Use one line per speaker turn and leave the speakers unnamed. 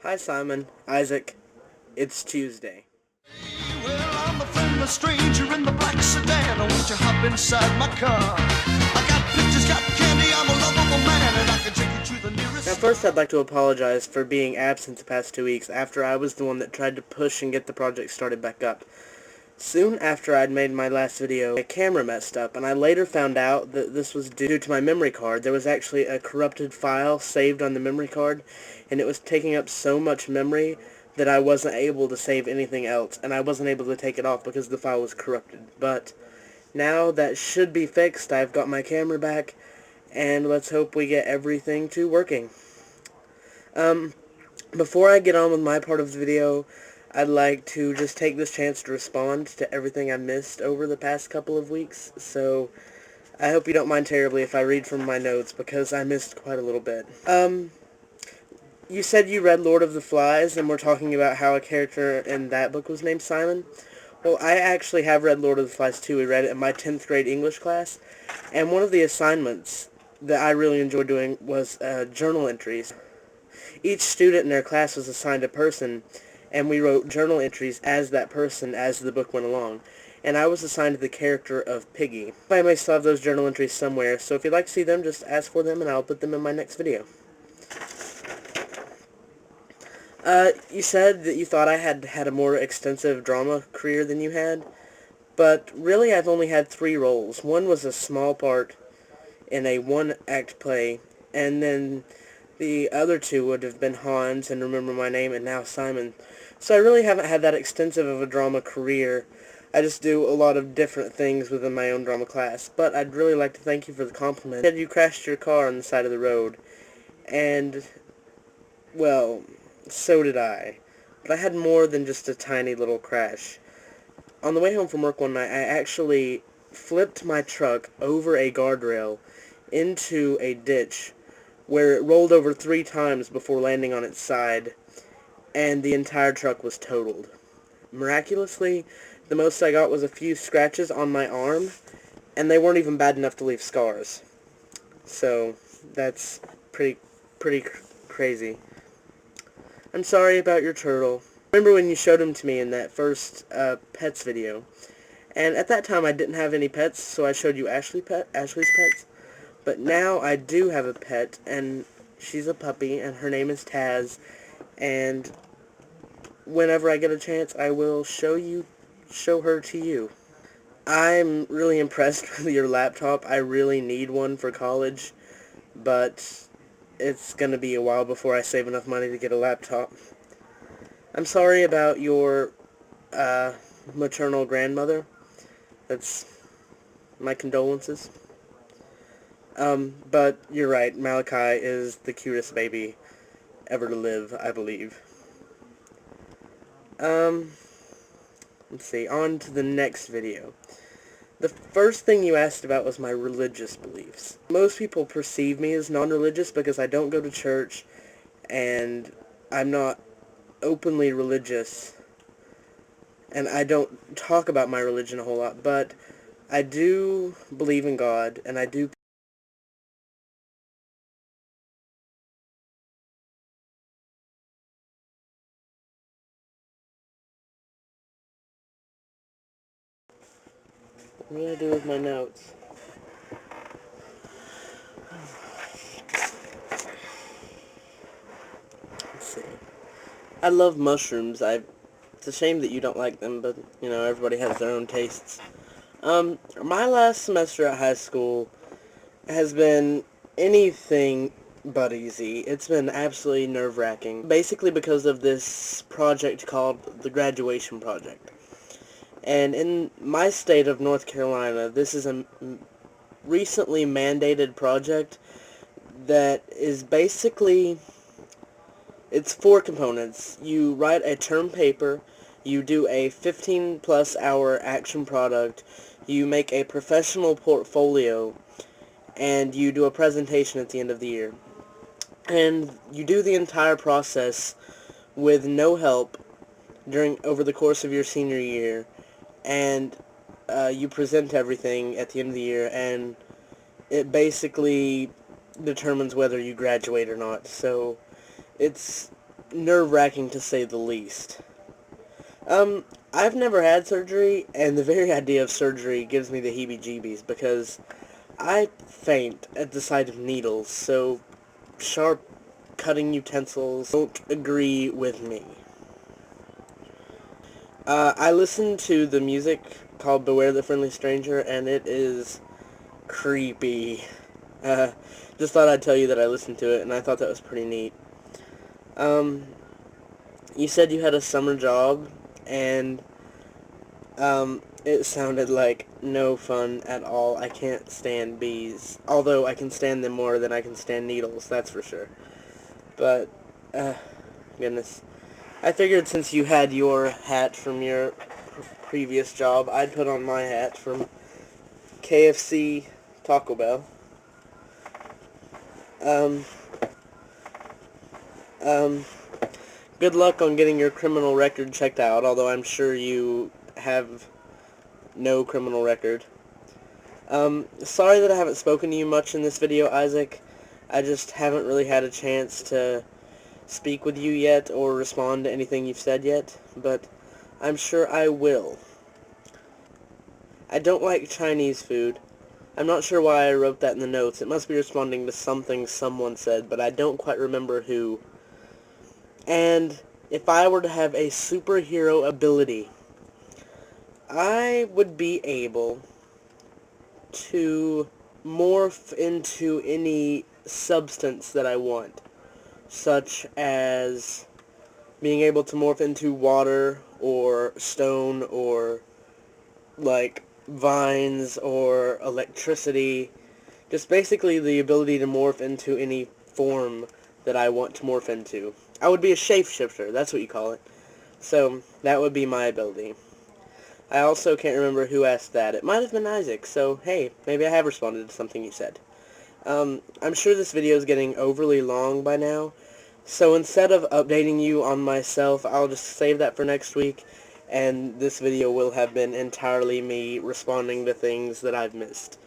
Hi Simon, Isaac, it's Tuesday.
Well, I'm the friendly stranger in the black sedan. Won't you hop inside my car? I got pictures, got candy, I'm a lovable man, and I can take you to the nearest
Now first I'd like to apologize for being absent the past 2 weeks after I was the one that tried to push and get the project started back up. Soon after I'd made my last video, my camera messed up, and I later found out that this was due to my memory card. There was actually a corrupted file saved on the memory card, and it was taking up so much memory that I wasn't able to save anything else, and I wasn't able to take it off because the file was corrupted. But now that should be fixed. I've got my camera back, and let's hope we get everything to working. Before I get on with my part of the video, I'd like to just take this chance to respond to everything I missed over the past couple of weeks. So I hope you don't mind terribly if I read from my notes, because I missed quite a little bit. You said you read Lord of the Flies, and we're talking about how a character in that book was named Simon. Well, I actually have read Lord of the Flies too. We read it in my 10th grade English class, and one of the assignments that I really enjoyed doing was journal entries. Each student in their class was assigned a person, and we wrote journal entries as that person as the book went along. And I was assigned the character of Piggy. I may still have those journal entries somewhere, so if you'd like to see them, just ask for them and I'll put them in my next video. You said that you thought I had had a more extensive drama career than you had, but really I've only had 3 roles. One was a small part in a one-act play, and then the other 2 would have been Hans and Remember My Name and now Simon. So I really haven't had that extensive of a drama career. I just do a lot of different things within my own drama class. But I'd really like to thank you for the compliment. You said you crashed your car on the side of the road, and, well, so did I. But I had more than just a tiny little crash. On the way home from work one night, I actually flipped my truck over a guardrail into a ditch where it rolled over 3 times before landing on its side, and the entire truck was totaled. Miraculously, the most I got was a few scratches on my arm, and they weren't even bad enough to leave scars. So, that's pretty crazy. I'm sorry about your turtle. Remember when you showed him to me in that first pets video? And at that time I didn't have any pets, so I showed you Ashley's pets. But now I do have a pet, and she's a puppy, and her name is Taz, and whenever I get a chance, I will show her to you. I'm really impressed with your laptop. I really need one for college, but it's going to be a while before I save enough money to get a laptop. I'm sorry about your maternal grandmother. That's my condolences. But you're right, Malachi is the cutest baby ever to live, I believe. Let's see, on to the next video. The first thing you asked about was my religious beliefs. Most people perceive me as non-religious because I don't go to church, and I'm not openly religious, and I don't talk about my religion a whole lot, but I do believe in God, and I do what do I do with my notes? Let's see. I love mushrooms. It's a shame that you don't like them, but, you know, everybody has their own tastes. My last semester at high school has been anything but easy. It's been absolutely nerve-wracking, basically because of this project called the graduation project. And in my state of North Carolina, this is a recently mandated project that is basically, it's 4 components. You write a term paper, you do a 15-plus hour action product, you make a professional portfolio, and you do a presentation at the end of the year. And you do the entire process with no help over the course of your senior year, and you present everything at the end of the year, and it basically determines whether you graduate or not. So it's nerve-wracking to say the least. I've never had surgery, and the very idea of surgery gives me the heebie-jeebies because I faint at the sight of needles, so sharp cutting utensils don't agree with me. I listen to the music called Beware the Friendly Stranger, and it is creepy. Uh, just thought I'd tell you that I listened to it, and I thought that was pretty neat. You said you had a summer job, and it sounded like no fun at all. I can't stand bees, although I can stand them more than I can stand needles, that's for sure. But, goodness. I figured since you had your hat from your previous job, I'd put on my hat from KFC Taco Bell. Um, good luck on getting your criminal record checked out, although I'm sure you have no criminal record. Sorry that I haven't spoken to you much in this video, Isaac. I just haven't really had a chance to speak with you yet or respond to anything you've said yet, but I'm sure I will. I don't like Chinese food. I'm not sure why I wrote that in the notes. It must be responding to something someone said, but I don't quite remember who. And if I were to have a superhero ability, I would be able to morph into any substance that I want, such as being able to morph into water or stone or like vines or electricity. Just basically the ability to morph into any form that I want to morph into. I would be a shapeshifter, that's what you call it. So that would be my ability. I also can't remember who asked that. It might have been Isaac, so hey, maybe I have responded to something you said. I'm sure this video is getting overly long by now, so instead of updating you on myself, I'll just save that for next week, and this video will have been entirely me responding to things that I've missed.